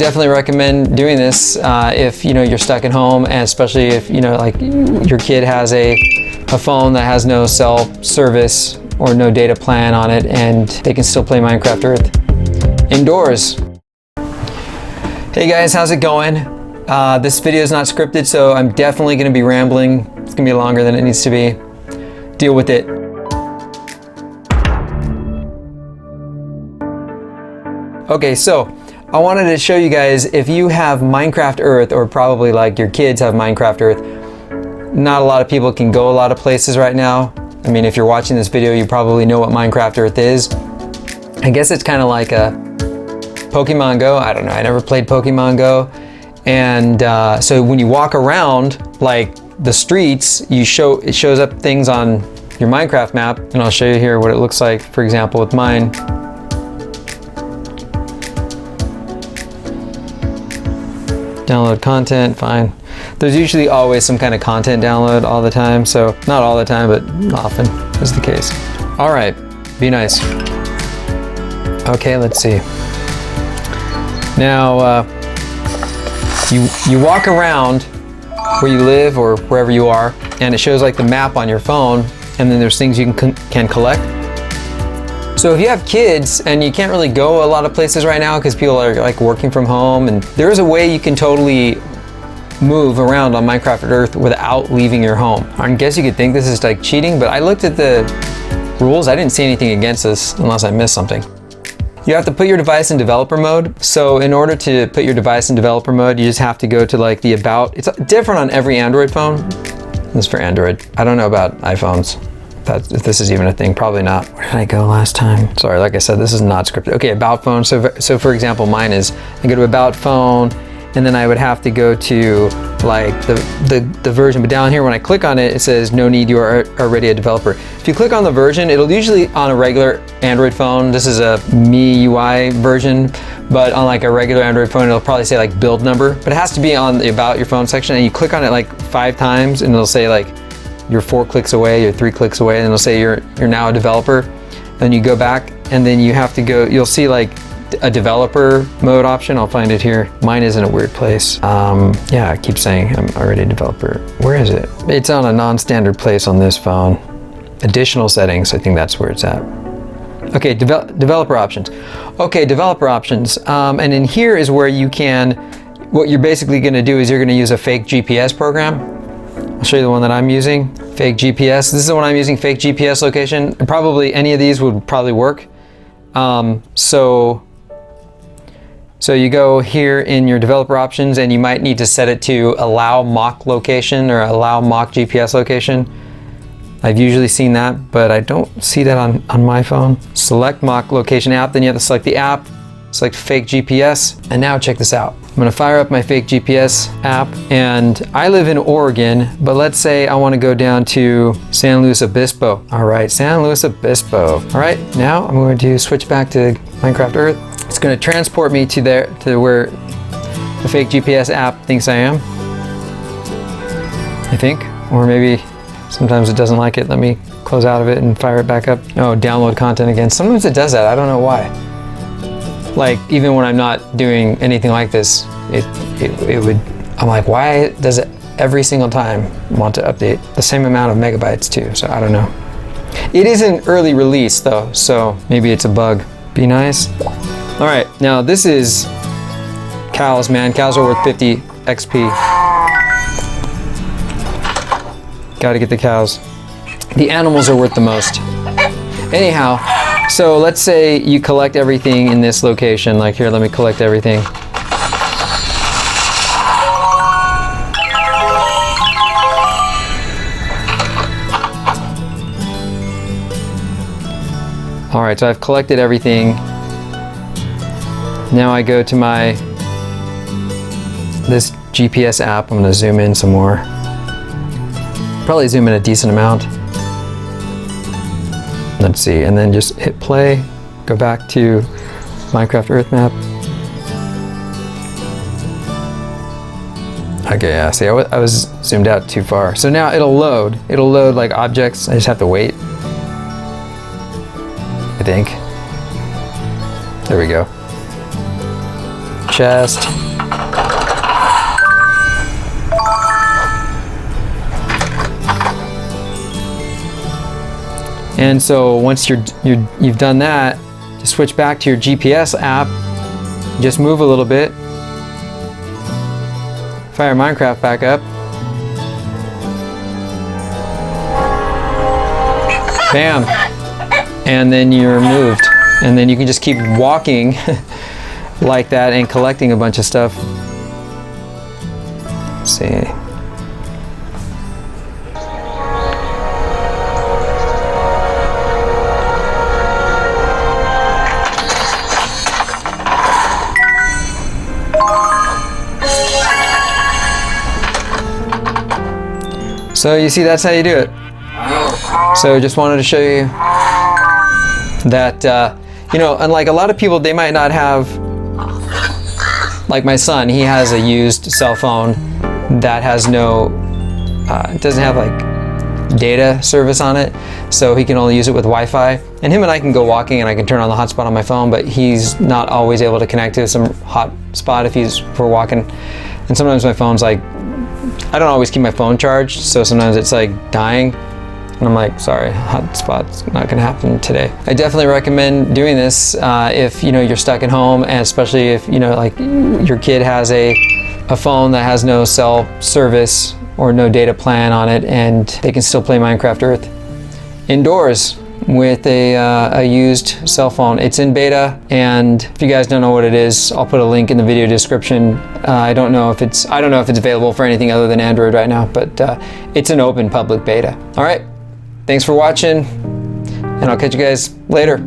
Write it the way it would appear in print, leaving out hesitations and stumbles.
definitely recommend doing this if you're stuck at home, and especially if like your kid has a phone that has no cell service or no data plan on it, and they can still play Minecraft Earth indoors. Hey guys, how's it going? This video is not scripted, so I'm definitely going to be rambling. It's going to be longer than it needs to be. Deal with it. Okay, so I wanted to show you guys, if you have Minecraft Earth, or probably like your kids have Minecraft Earth, not a lot of people can go a lot of places right now. I mean, if you're watching this video, you probably know what Minecraft Earth is. I guess it's kind of like a Pokemon Go. I don't know, I never played Pokemon Go. And so when you walk around like the streets, it shows up things on your Minecraft map, and I'll show you here what it looks like, for example, with mine. Download content, fine. There's usually always some kind of content download all the time, so not all the time, but often is the case. All right, be nice. Okay, let's see. Now, you walk around where you live or wherever you are, and it shows like the map on your phone, and then there's things you can collect. So if you have kids and you can't really go a lot of places right now because people are like working from home, and there is a way you can totally move around on Minecraft Earth without leaving your home. I guess you could think this is like cheating, but I looked at the rules. I didn't see anything against this unless I missed something. You have to put your device in developer mode. So in order to put your device in developer mode, you just have to go to like the about. It's different on every Android phone. This is for Android. I don't know about iPhones. If this is even a thing, probably not. Where did I go last time? Sorry, like I said, this is not scripted. Okay, about phone. So for example, mine is, I go to about phone, and then I would have to go to like the version, but down here when I click on it, it says no need, you are already a developer. If you click on the version, it'll usually on a regular Android phone, this is a MIUI version, but on like a regular Android phone, it'll probably say like build number, but it has to be on the about your phone section, and you click on it like 5 times, and it'll say like you're 4 clicks away, you're 3 clicks away, and it'll say you're now a developer. Then you go back, and then you have to go, you'll see like a developer mode option. I'll find it here. Mine is in a weird place. Yeah, I keep saying I'm already a developer. Where is it? It's on a non-standard place on this phone. Additional settings, I think that's where it's at. Okay, developer options. Okay, developer options. And in here is where you can, what you're basically gonna do is you're gonna use a fake GPS program. I'll show you the one that I'm using, fake GPS. This is the one I'm using, fake GPS location. Probably any of these would probably work. So you go here in your developer options, and you might need to set it to allow mock location or allow mock GPS location. I've usually seen that, but I don't see that on my phone. Select mock location app, then you have to select the app, select fake GPS, and now check this out. I'm gonna fire up my fake GPS app, and I live in Oregon, but let's say I wanna go down to San Luis Obispo. All right, San Luis Obispo. All right, now I'm going to switch back to Minecraft Earth. It's going to transport me to where the fake GPS app thinks I am, I think. Or maybe sometimes it doesn't like it. Let me close out of it and fire it back up. Oh, download content again. Sometimes it does that. I don't know why. Like, even when I'm not doing anything like this, it would, I'm like, why does it every single time want to update the same amount of megabytes too? So I don't know. It is an early release though, so maybe it's a bug. Be nice. All right, now this is cows, man. Cows are worth 50 XP. Gotta get the cows. The animals are worth the most. Anyhow, so let's say you collect everything in this location. Like here, let me collect everything. All right, so I've collected everything. Now I go to this GPS app. I'm gonna zoom in some more. Probably zoom in a decent amount. Let's see, and then just hit play, go back to Minecraft Earth map. Okay, yeah, see, I was zoomed out too far. So now it'll load like objects. I just have to wait, I think. There we go. chest. And so once you've done that, to switch back to your GPS app, just move a little bit, fire Minecraft back up, bam, and then you're moved. And then you can just keep walking like that and collecting a bunch of stuff. Let's see. So you see, that's how you do it. So just wanted to show you that, you know, unlike a lot of people, they might not have, like my son, he has a used cell phone that has no, doesn't have like data service on it, so he can only use it with Wi-Fi. And him and I can go walking and I can turn on the hotspot on my phone, but he's not always able to connect to some hotspot if we're walking. And sometimes my phone's like, I don't always keep my phone charged, so sometimes it's like dying. And I'm like, sorry, hotspot's not gonna happen today. I definitely recommend doing this if you know you're stuck at home, and especially if you know like your kid has a phone that has no cell service or no data plan on it, and they can still play Minecraft Earth indoors with a used cell phone. It's in beta, and if you guys don't know what it is, I'll put a link in the video description. I don't know if it's available for anything other than Android right now, but it's an open public beta. All right, thanks for watching, and I'll catch you guys later.